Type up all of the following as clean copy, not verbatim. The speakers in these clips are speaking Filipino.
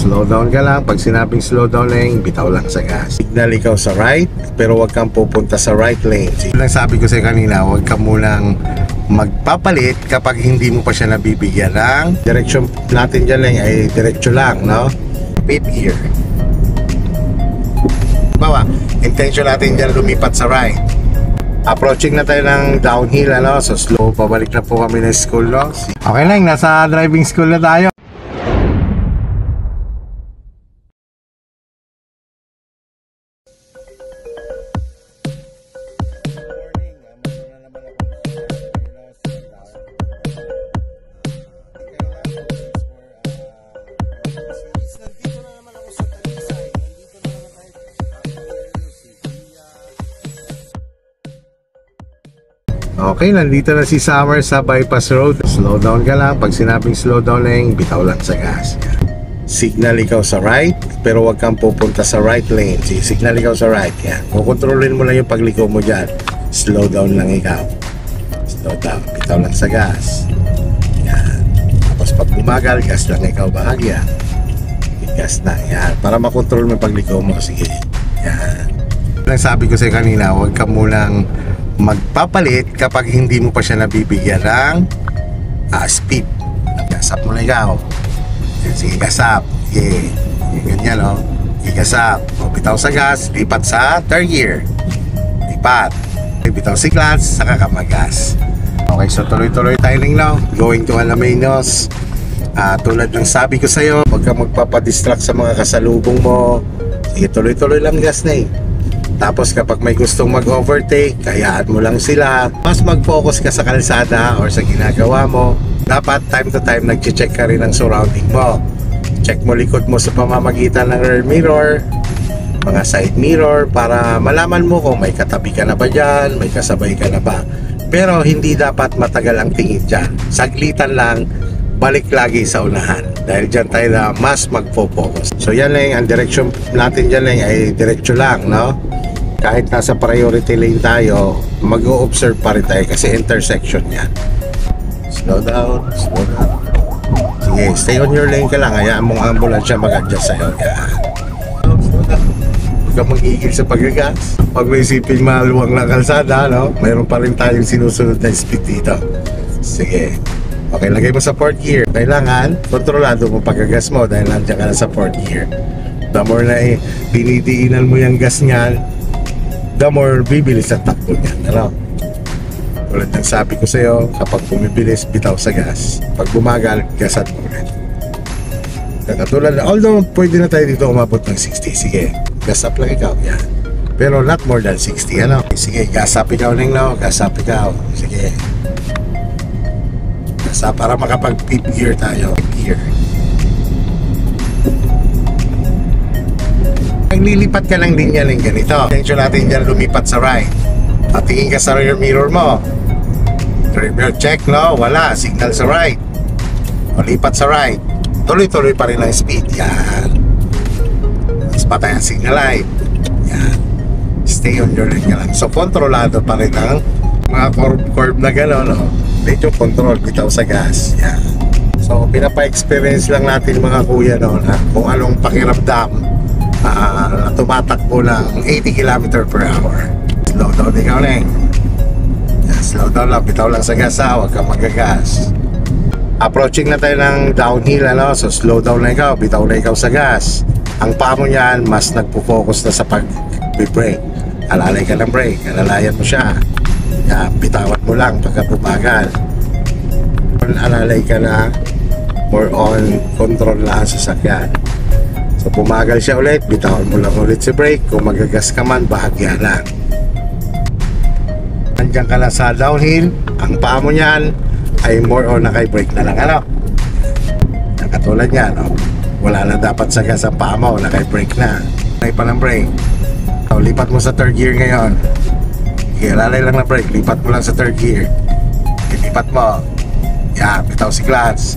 Slow down ka lang. Pag sinabing slow down lane, bitaw lang sa gas. Signal ikaw sa right, pero huwag kang pupunta sa right lane. Lang sabi ko sa'yo kanina, huwag ka munang magpapalit kapag hindi mo pa siya nabibigyan ng direction natin dyan lang ay diretso lang, no? Fifth gear. Bawa, intention natin dyan lumipat sa right. Approaching na tayo ng downhill, ano? So slow, pabalik na po kami ng school, no? Okay lang, nasa driving school na tayo. Okay, nandito na si Summer sa bypass road. Slow down ka lang. Pag sinabing slow down lane, bitaw lang sa gas. Signal ikaw sa right, pero huwag kang pupunta sa right lane. Signal ikaw sa right. Yan. Kukontrolin mo lang yung pagliko mo dyan. Slow down lang ikaw. Slow down. Bitaw lang sa gas. Yan. Tapos pag bumagal, gas lang ikaw bahagya. Gas na. Yan. Para makontrol mo yung pagliko mo. Sige. Yan. Lang sabi ko sa'yo kanina, huwag ka munang magpapalit kapag hindi mo pa siya nabibigyan ng speed. Gasap mo na ikaw. Sige, gasap. Okay. Ganyan, no? Gasap. O, bitaw sa gas, lipat sa third gear. Lipat. Bitaw si clutch, saka ka mag-gas. Okay, so tuloy-tuloy tayo lang, no? Going to Alaminos. Tulad ng sabi ko sa'yo, huwag ka magpapadistract sa mga kasalubong mo. Sige, tuloy-tuloy lang gas na eh. Tapos kapag may gustong mag-overtake, hayaan mo lang sila. Mas mag-focus ka sa kalsada or sa ginagawa mo. Dapat time to time nag-check ka rin ng surrounding mo. Check mo likod mo sa pamamagitan ng rear mirror, mga side mirror, para malaman mo kung may katabi ka na ba dyan, may kasabay ka na ba. Pero hindi dapat matagal ang tingin dyan. Saglitan lang, balik lagi sa unahan. Dahil dyan tayo na mas mag-focus. So yan lang, ang direction natin dyan lang ay diretso lang, no? Kahit nasa priority lane tayo, mag-o-observe pa rin tayo kasi intersection yan. Slow down, slow down. Sige, stay on your lane ka lang. Hayaan mong ambulansya mag-adjust sa'yo. Yan. Slow down. Huwag kang mag-igil sa pag-gas. Pag may isipin maluwang na kalsada, no? Mayroon pa rin tayong sinusunod na speed dito. Sige. Okay, lagay mo sa fourth gear. Kailangan, kontrolado mo pag-gas mo dahil nandiyan ka na sa fourth gear. The more na dinidiinan mo yung gas niyan, the more bibilis ang takbo niyan, ano? Tulad ng sabi ko sa'yo, kapag bumibilis, bitaw sa gas. Pag bumagal, gasat mo ulit. Katulad, although pwede na tayo dito umabot ng 60, sige, gas up lang ikaw, yan. Pero not more than 60, ano? Sige, gas up ikaw lang, no? Gas up ikaw, sige. Gas up para makapag fifth gear tayo. Fifth gear. Naglilipat ka ng linya lang ganito. Attention natin dyan, lumipat sa right. Patingin ka sa rear mirror mo. Rear mirror check, no? Wala. Signal sa right. O, lipat sa right. Tuloy-tuloy pa rin ang speed. Yan. Mas patay ang signal light. Yan. Stay on your lane lang. So, kontrolado pa rin ang mga curve na gano'n, no? Medyo control. Bitaw sa gas. Yan. So, pinapa-experience lang natin mga kuya, no? Na kung anong pakiramdam tumatakbo ng 80 km per hour. Slow down ikaw lang. Slow down lang, bitaw lang sa gas, huwag kang magagas. Approaching na tayo ng downhill, ano? So slow down lang ikaw, bitaw lang ikaw sa gas. Ang paa mo niyan, mas nagpo-focus na sa pag-brake. Alalay ka ng brake, alalayan mo siya. Bitawan mo lang pagka bumagal. Alalay ka na, more on control lang sa sasakyan. So pumagal siya ulit, bitawan mo lang ulit si brake. Kung magagas ka man, bahagya lang. Nandiyan ka na sa downhill, ang paa mo niyan ay more on naka-brake na lang, ano? Katulad niya, no? Wala na dapat sa gas ang paa mo, naka-brake na. May pa ng brake. So, lipat mo sa third gear ngayon. Ilalay lang ng brake, lipat mo lang sa third gear. Lipat mo. Yan, bitaw si clutch.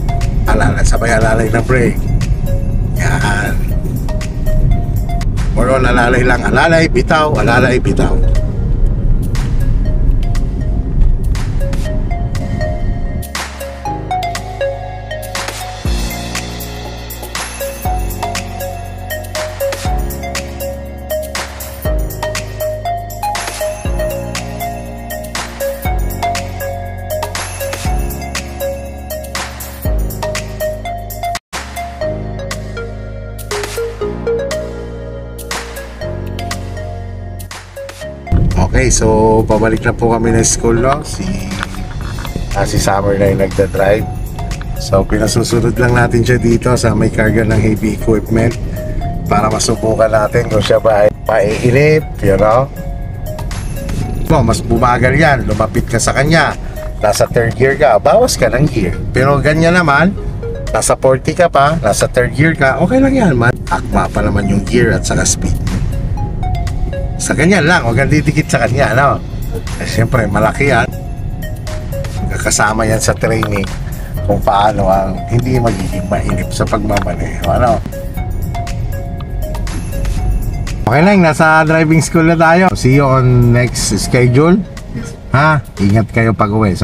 Sabay alalay ng brake. Yan. More on alalay lang, alalay, bitaw, alalay, bitaw. Okay, so pabalik na po kami ng school, no? Si Summer na yung nagda-drive. So pinasusunod lang natin siya dito sa may karga ng heavy equipment para masubukan natin kung siya ba ay maiinip, you know? Mas bumagal yan, lumapit ka sa kanya, nasa third gear ka, bawas ka ng gear. Pero ganyan naman, nasa 40 ka pa, nasa third gear ka, okay lang yan man. Akma pa naman yung gear at saka speed. Sa ganyan lang, huwag kang didikit sa kanya, no? Siyempre, malaki yan. Kasama yan sa training kung paano ang hindi magiging mainip sa pagmamaneho, ano? Okay lang, nasa driving school na tayo. See you on next schedule. Ha? Ingat kayo pag uwi. So,